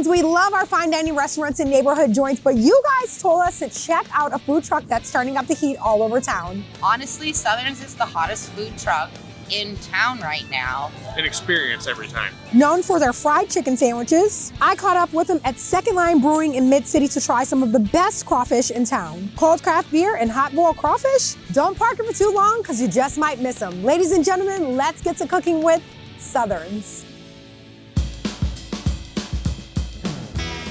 Cracklins, we love our fine dining restaurants and neighborhood joints, but you guys told us to check out a food truck that's starting up the heat all over town. Honestly, Southern's is the hottest food truck in town right now. An experience every time. Known for their fried chicken sandwiches, I caught up with them at Second Line Brewing in Mid-City to try some of the best crawfish in town. Cold craft beer and hot boiled crawfish? Don't park it for too long because you just might miss them. Ladies and gentlemen, let's get to cooking with Southerns.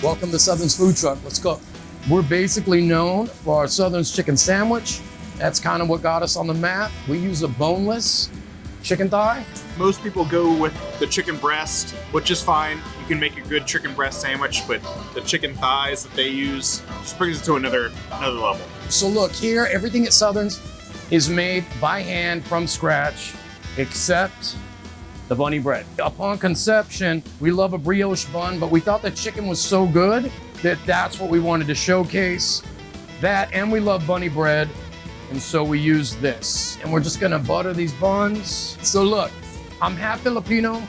Welcome to Southern's Food Truck. Let's go. We're basically known for our Southern's chicken sandwich. That's kind of what got us on the map. We use a boneless chicken thigh. Most people go with the chicken breast, which is fine. You can make a good chicken breast sandwich, but the chicken thighs that they use just brings it to another level. So look, here, everything at Southern's is made by hand from scratch, except the bunny bread. Upon conception, we love a brioche bun, but we thought the chicken was so good that that's what we wanted to showcase. That, and we love bunny bread, and so we use this. And we're just gonna butter these buns. So look, I'm half Filipino,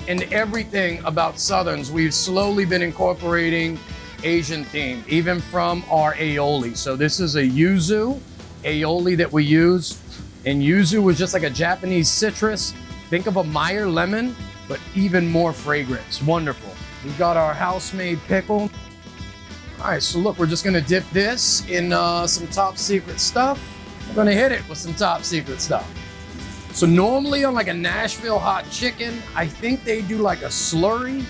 and everything about Southerns, we've slowly been incorporating Asian theme, even from our aioli. So this is a yuzu aioli that we use, and yuzu was just like a Japanese citrus. Think of a Meyer lemon, but even more fragrance. Wonderful. We've got our house-made pickle. All right, so look, we're just gonna dip this in some top secret stuff. We're gonna hit it with some top secret stuff. So normally on like a Nashville hot chicken, I think they do like a slurry,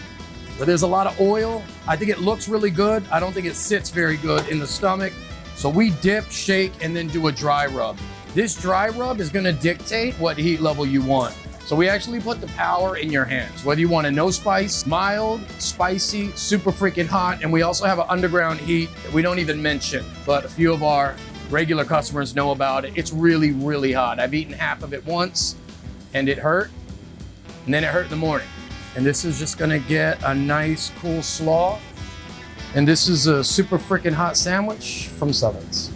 where there's a lot of oil. I think it looks really good. I don't think it sits very good in the stomach. So we dip, shake, and then do a dry rub. This dry rub is gonna dictate what heat level you want. So we actually put the power in your hands, whether you want a no spice, mild, spicy, super freaking hot, and we also have an underground heat that we don't even mention, but a few of our regular customers know about it. It's really, really hot. I've eaten half of it once and it hurt, and then it hurt in the morning. And this is just gonna get a nice, cool slaw. And this is a super freaking hot sandwich from Southerns.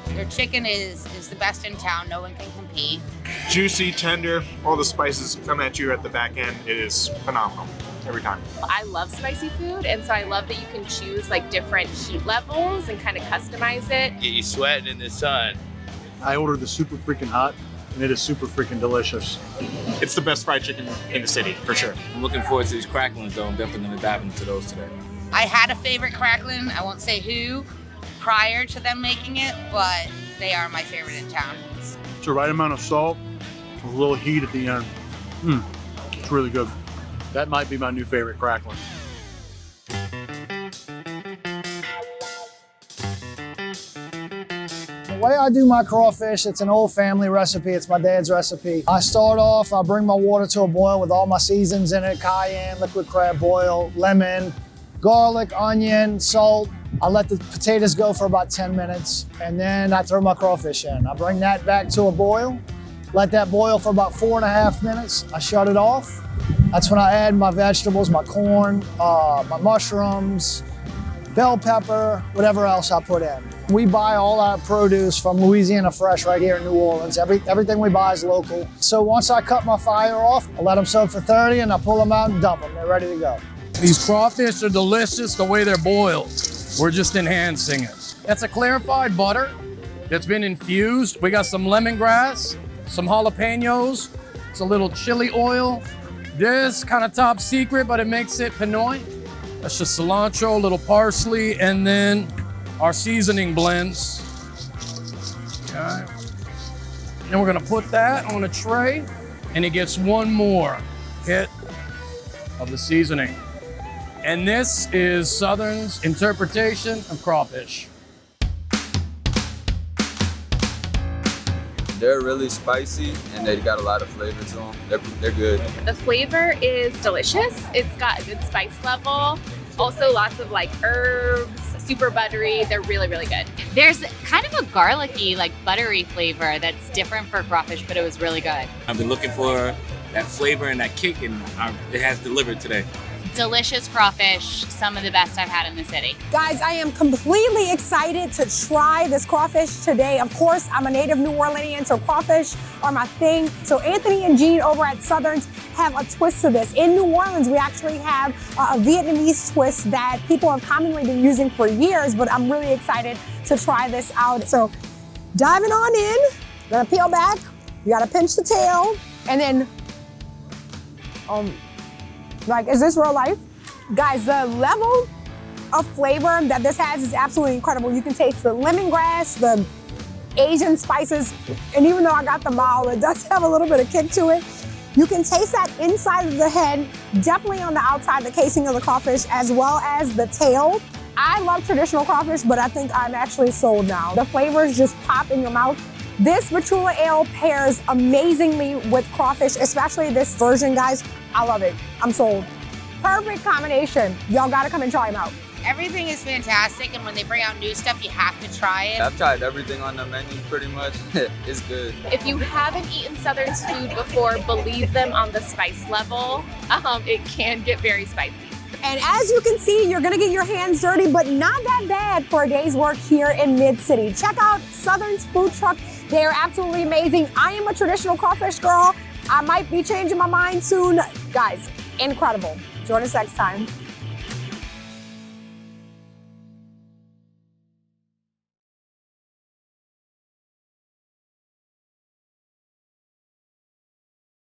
Their chicken is the best in town. No one can compete. Juicy, tender, all the spices come at you at the back end. It is phenomenal every time. I love spicy food, and so I love that you can choose like different heat levels and kind of customize it. Get you sweating in the sun. I ordered the super freaking hot, and it is super freaking delicious. It's the best fried chicken in the city, for sure. I'm looking forward to these cracklins though. I'm definitely gonna dive into those today. I had a favorite cracklin, I won't say who, prior to them making it, but they are my favorite in town. It's the right amount of salt, with a little heat at the end. It's really good. That might be my new favorite cracklin. The way I do my crawfish, it's an old family recipe. It's my dad's recipe. I start off, I bring my water to a boil with all my seasons in it: cayenne, liquid crab boil, lemon, garlic, onion, salt. I let the potatoes go for about 10 minutes, and then I throw my crawfish in. I bring that back to a boil, let that boil for about 4.5 minutes. I shut it off. That's when I add my vegetables, my corn, my mushrooms, bell pepper, whatever else I put in. We buy all our produce from Louisiana fresh right here in New Orleans. Everything we buy is local. So once I cut my fire off, I let them soak for 30 and I pull them out and dump them. They're ready to go. These crawfish are delicious the way they're boiled. We're just enhancing it. That's a clarified butter that's been infused. We got some lemongrass, some jalapenos, it's a little chili oil. This kind of top secret, but it makes it Pinoy. That's just cilantro, a little parsley, and then our seasoning blends. Okay. And we're gonna put that on a tray, and it gets one more hit of the seasoning. And this is Southern's interpretation of crawfish. They're really spicy and they got a lot of flavor to them. They're good. The flavor is delicious. It's got a good spice level. Also lots of like herbs, super buttery. They're really, really good. There's kind of a garlicky, like buttery flavor that's different for crawfish, but it was really good. I've been looking for that flavor and that kick, and it has delivered today. delicious crawfish, some of the best I've had in the city. Guys, I am completely excited to try this crawfish today. Of course, I'm a native New Orleanian, so crawfish are my thing. So Anthony and Jean over at Southerns have a twist to this. In New Orleans, we actually have a Vietnamese twist that people have commonly been using for years, but I'm really excited to try this out. So diving on in, gonna peel back, you gotta pinch the tail, and then, like, is this real life? Guys, the level of flavor that this has is absolutely incredible. You can taste the lemongrass, the Asian spices, and even though I got the mild, it does have a little bit of kick to it. You can taste that inside of the head, definitely on the outside, the casing of the crawfish, as well as the tail. I love traditional crawfish, but I think I'm actually sold now. The flavors just pop in your mouth. This Vitrula Ale pairs amazingly with crawfish, especially this version, guys. I love it. I'm sold. Perfect combination. Y'all gotta come and try them out. Everything is fantastic, and when they bring out new stuff, you have to try it. I've tried everything on the menu pretty much. It's good. If you haven't eaten Southern's food before, believe them on the spice level. It can get very spicy. And as you can see, you're gonna get your hands dirty, but not that bad for a day's work here in Mid-City. Check out Southern's food truck. They are absolutely amazing. I am a traditional crawfish girl. I might be changing my mind soon. Guys, incredible. Join us next time.